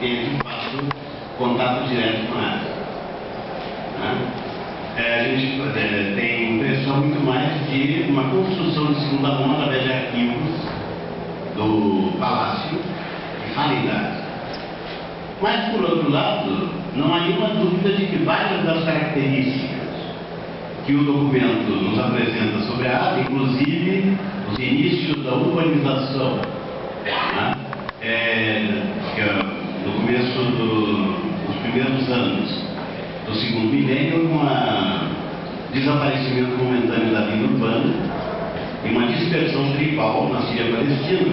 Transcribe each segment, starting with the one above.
tenha de fato contato direto com a área. A gente tem impressão muito mais de uma construção de segunda mão através de arquivos do Palácio que falem da área. Mas, por outro lado, não há nenhuma dúvida de que várias das características que o documento nos apresenta sobre a área, inclusive os inícios da urbanização, no começo dos primeiros anos do segundo milênio, com o desaparecimento momentâneo da vida urbana e uma dispersão tribal na Síria Palestina,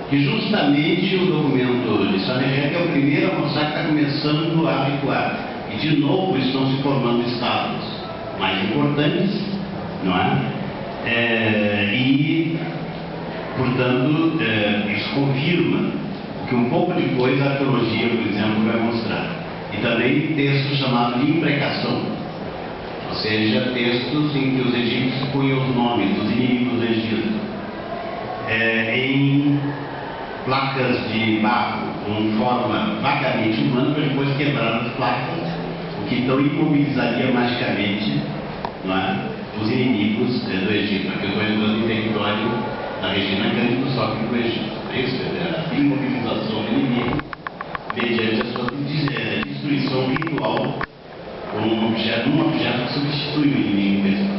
que justamente o documento de Sanherret é o primeiro a mostrar que está começando a recuar. E de novo estão se formando estados mais importantes, não é? E, portanto, isso confirma o que um pouco depois a arqueologia, por exemplo, vai mostrar. E também textos chamados de imprecação, ou seja, textos em que os egípcios punham os nomes dos inimigos do Egito em placas de barro com forma vagamente humana, para depois quebrar as placas, o que então imobilizaria magicamente, não é, os inimigos do Egito. Aqui eu estou entrando em território da Regina Cândido, só que do Egito. Isso é a imobilização do inimigo mediante a sua destruição ritual com um objeto que substitui o inimigo mesmo.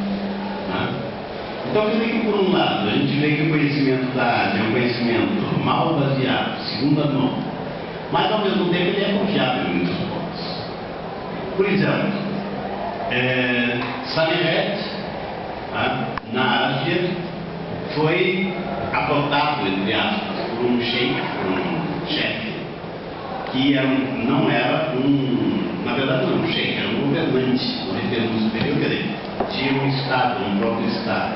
Então, quer dizer que, por um lado, a gente vê que o conhecimento da Ásia é um conhecimento mal baseado, segunda mão, mas, ao mesmo tempo, ele é confiável em muitos pontos. Por exemplo, Sanherret, na Ásia, foi adotado, entre aspas, por um sheik, um chefe, que não era na verdade não um sheik, era um governante, um termo superior, quer dizer, tinha um estado, um próprio estado.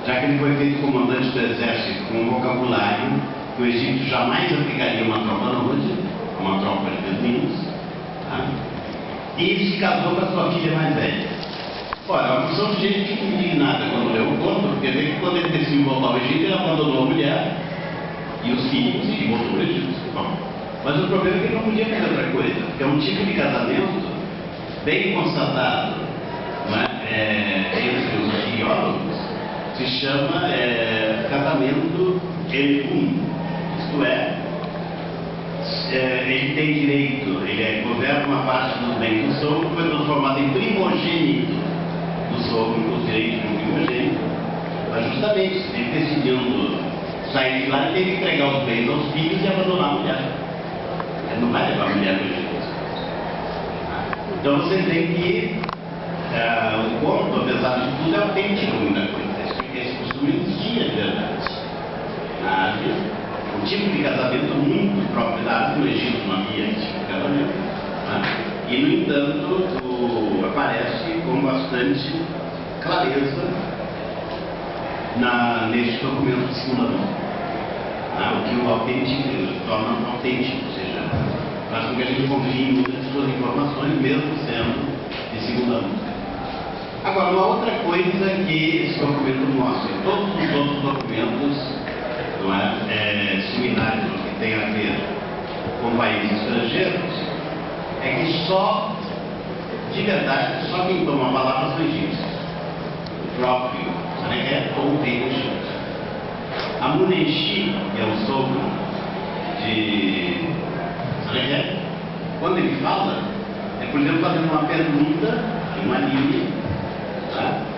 Já que ele foi feito comandante do exército com um vocabulário que o Egito jamais aplicaria uma tropa nômade, uma tropa de beduínos, e se casou com a sua filha mais velha. Ora, a porção de gente fica indignada quando leu o conto, porque vê que quando ele decidiu voltar ao Egito, ele abandonou a mulher e os filhos e voltou para o Egito. Bom, mas o problema é que ele não podia fazer outra coisa, porque é um tipo de casamento bem constatado, entre os arqueólogos, se chama casamento elum, isto é, ele tem direito, ele governa uma parte dos bens do sogro, foi transformado em primogênito do sogro, com os direitos de um primogênito, mas justamente, se ele decidindo sair de lá, ele tem que entregar os bens aos filhos e abandonar a mulher. Ele não vai levar a mulher para o Egito. Então você tem que o conto, apesar de tudo, é autêntico muita coisa. Esse costume existia de verdade. Na Ásia, um tipo de casamento muito próprio da Ásia, no Egito não havia esse tipo de casamento. E, no entanto, aparece com bastante clareza neste documento de segunda mão. O que o torna autêntico, ou seja, faz com que a gente confie em muitas de suas informações, mesmo sendo de segunda mão. Agora, uma outra coisa que esse documento mostra, todos os outros documentos similares que têm a ver com países estrangeiros, é que só, de verdade, só quem toma a palavra são egípcios. O próprio Sanherret ou o rei do Egito. Amunenchi, que é o sogro de Sanherret, quando ele fala, por exemplo, fazendo uma pergunta em uma linha.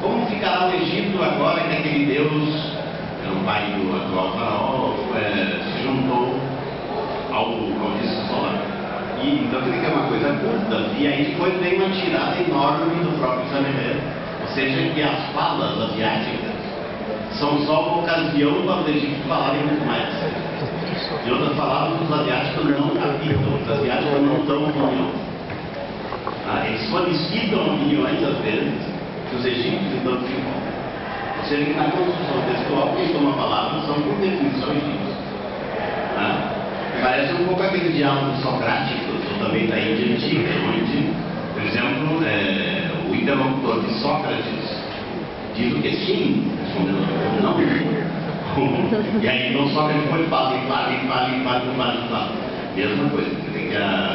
Como ficará o Egito agora que aquele Deus, o pai do atual faraó, se juntou ao disco solar? Então ele quer uma coisa curta, e aí depois vem uma tirada enorme do próprio Sanherret, ou seja, que as falas asiáticas são só uma ocasião para os egípcios falarem muito mais. De outras palavras, os asiáticos não habitam, os asiáticos não dão opinião. Eles solicitam opiniões às vezes, que os egípcios então desenvolvem. Ou seja, que na construção textual, quem toma a palavra são, por definição, egípcios. Parece um pouco aquele diálogo socrático, ou também da Índia Antiga, onde, por exemplo, o interlocutor de Sócrates diz o que sim, respondendo não. E aí então Sócrates depois fala. Mesma coisa, porque tem que a